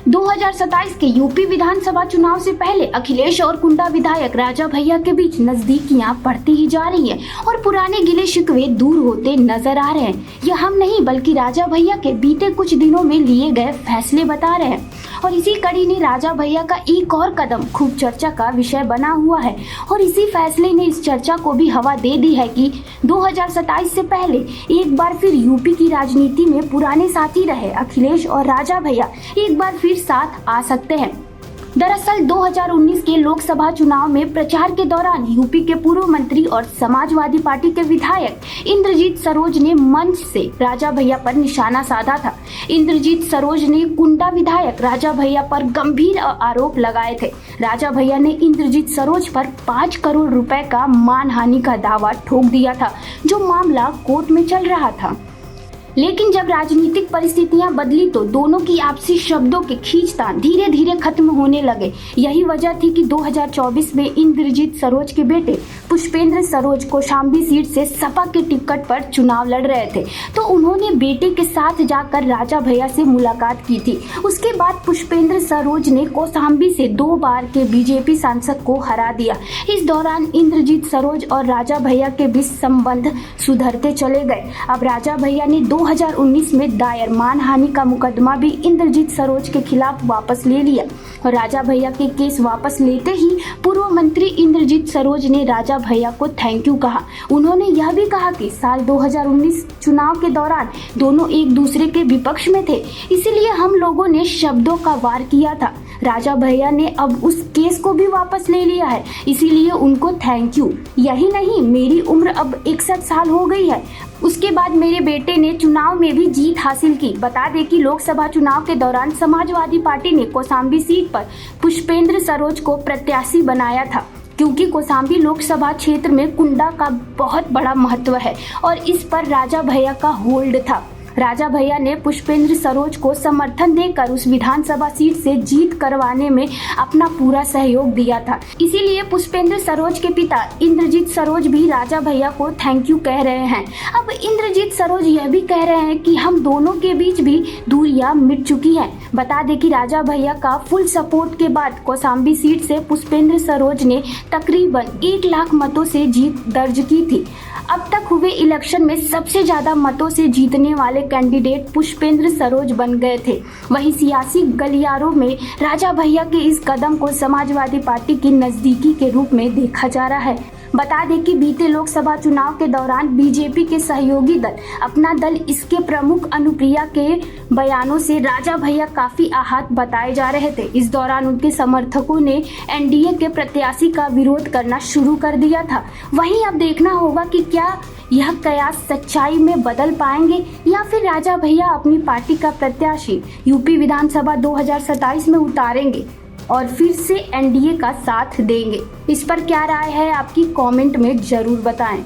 2027 के यूपी विधानसभा चुनाव से पहले अखिलेश और कुंडा विधायक राजा भैया के बीच नजदीकियां बढ़ती ही जा रही है और पुराने गिले शिकवे दूर होते नजर आ रहे हैं। यह हम नहीं बल्कि राजा भैया के बीते कुछ दिनों में लिए गए फैसले बता रहे हैं और इसी कड़ी ने राजा भैया का एक और कदम खूब चर्चा का विषय बना हुआ है और इसी फैसले ने इस चर्चा को भी हवा दे दी है कि 2027 से पहले एक बार फिर यूपी की राजनीति में पुराने साथी रहे अखिलेश और राजा भैया एक बार फिर साथ आ सकते हैं। दरअसल 2019 के लोकसभा चुनाव में प्रचार के दौरान यूपी के पूर्व मंत्री और समाजवादी पार्टी के विधायक इंद्रजीत सरोज ने मंच से राजा भैया पर निशाना साधा था। इंद्रजीत सरोज ने कुंडा विधायक राजा भैया पर गंभीर आरोप लगाए थे। राजा भैया ने इंद्रजीत सरोज पर 5 करोड़ रुपए का मानहानि का दावा ठोक दिया था, जो मामला कोर्ट में चल रहा था। लेकिन जब राजनीतिक परिस्थितियां बदली तो दोनों की आपसी शब्दों के खींचतान धीरे धीरे खत्म होने लगे। यही वजह थी कि 2024 में इंद्रजीत सरोज के बेटे पुष्पेंद्र सरोज कौशाम्बी सीट से सपा के टिकट पर चुनाव लड़ रहे थे, तो उन्होंने बेटे के साथ जाकर राजा भैया से मुलाकात की थी। उसके बाद पुष्पेंद्र सरोज ने कौशाम्बी से 2 बार के बीजेपी सांसद को हरा दिया। इस दौरान इंद्रजीत सरोज और राजा भैया के बीच संबंध सुधरते चले गए। अब राजा भैया ने 2019 में दायर मानहानि का मुकदमा भी इंद्रजीत सरोज के खिलाफ वापस ले लिया और राजा भैया के केस वापस लेते ही पूर्व मंत्री इंद्रजीत सरोज ने राजा भैया को थैंक यू कहा। उन्होंने यह भी कहा कि साल 2019 चुनाव के दौरान दोनों एक दूसरे के विपक्ष में थे, इसीलिए हम लोगों ने शब्दों का वार किया था। राजा भैया ने अब उस केस को भी वापस ले लिया है, इसीलिए उनको थैंक यू। यही नहीं, मेरी उम्र अब 61 साल हो गई है। उसके बाद मेरे बेटे ने चुनाव में भी जीत हासिल की। बता दें कि लोकसभा चुनाव के दौरान समाजवादी पार्टी ने कौशाम्बी सीट पर पुष्पेंद्र सरोज को प्रत्याशी बनाया था, क्योंकि कौशाम्बी लोकसभा क्षेत्र में कुंडा का बहुत बड़ा महत्व है और इस पर राजा भैया का होल्ड था। राजा भैया ने पुष्पेंद्र सरोज को समर्थन देकर उस विधानसभा सीट से जीत करवाने में अपना पूरा सहयोग दिया था। इसीलिए पुष्पेंद्र सरोज के पिता इंद्रजीत सरोज भी राजा भैया को थैंक यू कह रहे हैं। अब इंद्रजीत सरोज यह भी कह रहे हैं कि हम दोनों के बीच भी दूरियां मिट चुकी हैं। बता दें कि राजा भैया का फुल सपोर्ट के बाद कौशाम्बी सीट से पुष्पेंद्र सरोज ने तकरीबन 1 लाख मतों से जीत दर्ज की थी। अब तक हुए इलेक्शन में सबसे ज्यादा मतों से जीतने वाले कैंडिडेट पुष्पेंद्र सरोज बन गए थे। वहीं सियासी गलियारों में राजा भैया के इस कदम को समाजवादी पार्टी की नजदीकी के रूप में देखा जा रहा है। बता दें कि बीते लोकसभा चुनाव के दौरान बीजेपी के सहयोगी दल अपना दल इसके प्रमुख अनुप्रिया के बयानों से राजा भैया काफी आहत बताए जा रहे थे। इस दौरान उनके समर्थकों ने एनडीए के प्रत्याशी का विरोध करना शुरू कर दिया था। वहीं अब देखना होगा कि क्या यह कयास सच्चाई में बदल पाएंगे या फिर राजा भैया अपनी पार्टी का प्रत्याशी यूपी विधानसभा 2027 में उतारेंगे और फिर से एनडीए का साथ देंगे। इस पर क्या राय है आपकी, कमेंट में जरूर बताएं।